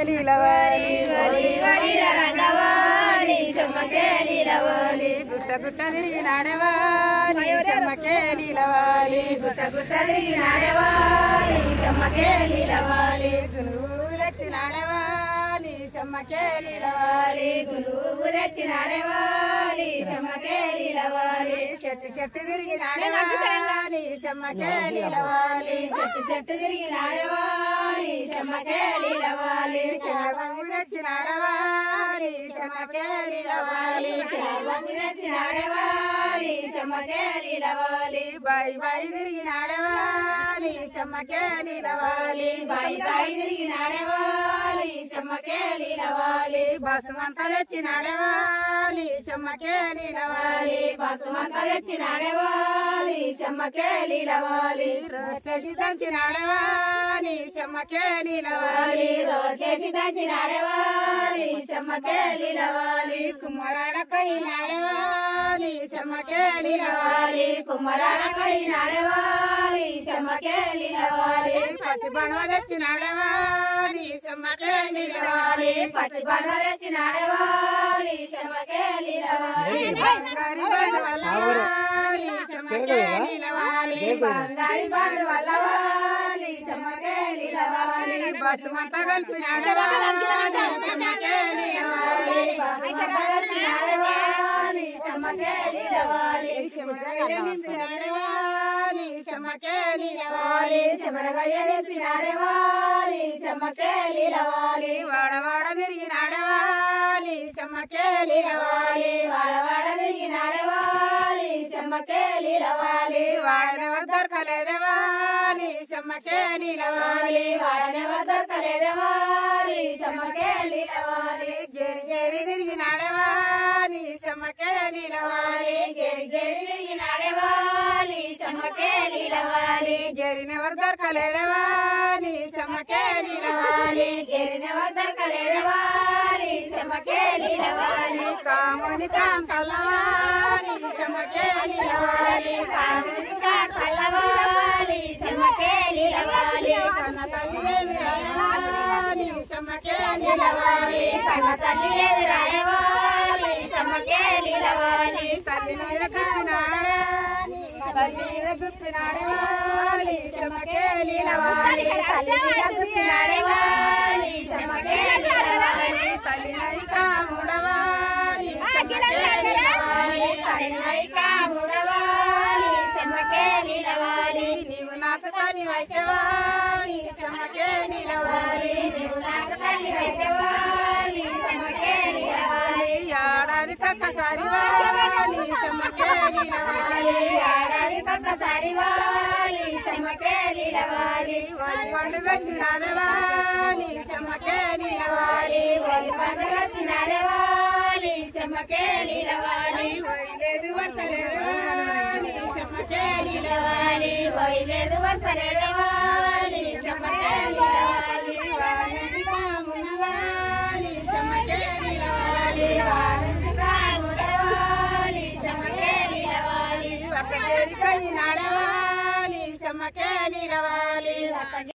లీలవాలి గుట్ట గుట్ట తిరిగి నాడవాలి చెమ్మకే లీలవాలి గుట్ట గుట్ట తిరిగి నాడవాలి చెమ్మకే లీలవాలి గునుగు తెచ్చి నాడవాలి చెమ్మకే లీలవాలి గునుగు తెచ్చి నాడవాలి చెమ్మకే లీలవాలి చెట్టు చెట్టు తిరిగి నాడవాలి చెమ్మకే లీలవాలి చెట్టు చెట్టు తిరిగి నాడవాలి చెమ్మకే లీలవాలి శరభంగు తెచ్చి నాడవాలి చెమ్మకే లీలవాలి శరభంగు తెచ్చి నాడవాలి చెమ్మకే లీలవాలి బాయి బాయి తిరిగి నాడవాలి చెమ్మకే లీలవాలి బాయి బాయి తిరిగి నాడవాలి చెమ్మకే లీలవాలి బసమంత తెచ్చి నాడవాలి చెమ్మకే లీలవాలి బసమంత తెచ్చి నాడవాలి చెమ్మకే లీలవాలి రోట్లేసి దంచి నాడవాలి చెమ్మకే లీలవాలి రోట్లేసి దంచి నాడవాలి చెమ్మకే లీలవాలి కుమ్మరాడకై నాడవాలి చెమ్మకే లీలవాలి కుమ్మరాడకై నాడవాలి చెమ్మకే లీలవాలి పచ్చి బండవ తెచ్చి నాడవాలి చెమ్మకే లీలవాలి పచ్చి బండవ తెచ్చి నాడవాలి చెమ్మకే లీలవాలి బంగారి బండ వల్లవాలి చెమ్మకే లీలవాలి బంగారి బండ వల్లవాలి చెమ్మకే లీలవాలి బసుమంత కలిసి నాడవాలి చెమ్మకే లీలవాలి బసుమంత కలిసి నాడవాలి చెమ్మకే లీలవాలి శమరగయ్యసి నాడవాలి చెమ్మకే లీలవాలి శమరగయ్యసి నాడవాలి చెమ్మకే లీలవాలి వాడవాడ తిరిగి నాడవాలి చెమ్మకే లీలవాలి వాడవాడ తిరిగి నాడవాలి చెమ్మకే లీలవాలి వాడనెవరు దొరకలేదవాలి చెమ్మకే లీలవాలి వాడనెవరు దొరకలేదవాలి చెమ్మకే లీలవాలి గేరి గేరి తిరిగి నాడవాలి చెమ్మకే లీలవాలి గేరి గేరి తిరిగి నాడవాలి చెమ్మకే లీలవాలి గేరినెవరు దొరకలేదవాలి చెమ్మకే లీలవాలి గేరినెవరు దొరకలేదవాలి చెమ్మకే లీలవాలి కాముని కాంతలవాలి చెమ్మకే లీలవాలి కాముని కాంతలవాలి చెమ్మకే లీలవాలి కన్న తల్లి ఎదురాయవాలి చెమ్మకే లీలవాలి కన్న తల్లి ఎదురాయవాలి చెమ్మకే లీలవాలి తల్లి మీద గుప్పినాడవాలి తల్లి మీద గుప్పినాడవాలి చెమ్మకే లీలవాలి తల్లి మీద గుప్పినాడవాలి చెమ్మకే లీలవాలి తల్లి నైకా ముడవాలి చెమ్మకే లీలవాలి తల్లి నైకా ముడవాలి చెమ్మకే లీలవాలి నీవు నాకు తల్లి వైద్యవాలి చెమ్మకే లీలవాలి నీవు నాకు తల్లి వైద్యవాలి చెమ్మకే లీలవాలి ఏడాది ఒక్కసారి వాలి చెమ్మకే లీలవాలి ఏడాది ఒక్కసారి వాలి చెమ్మకే లీలవాలి వలి పండుగ వచ్చినాడవాలి చెమ్మకే లీలవాలి వలి పండుగ వచ్చినాడవాలి చెమ్మకే లీలవాలి వైలేదు వర్షలేదవాలి చెమ్మకే లీలవాలి వైలేదు వర్షలేదవాలి చెమ్మకే లీలవాలి వానంది కామునవాలి చెమ్మకే లీలవాలి వానంది కామునవాలి చెమ్మకే లీలవాలి వసగేరి కై నాడవాలి చెమ్మకే లీలవాలి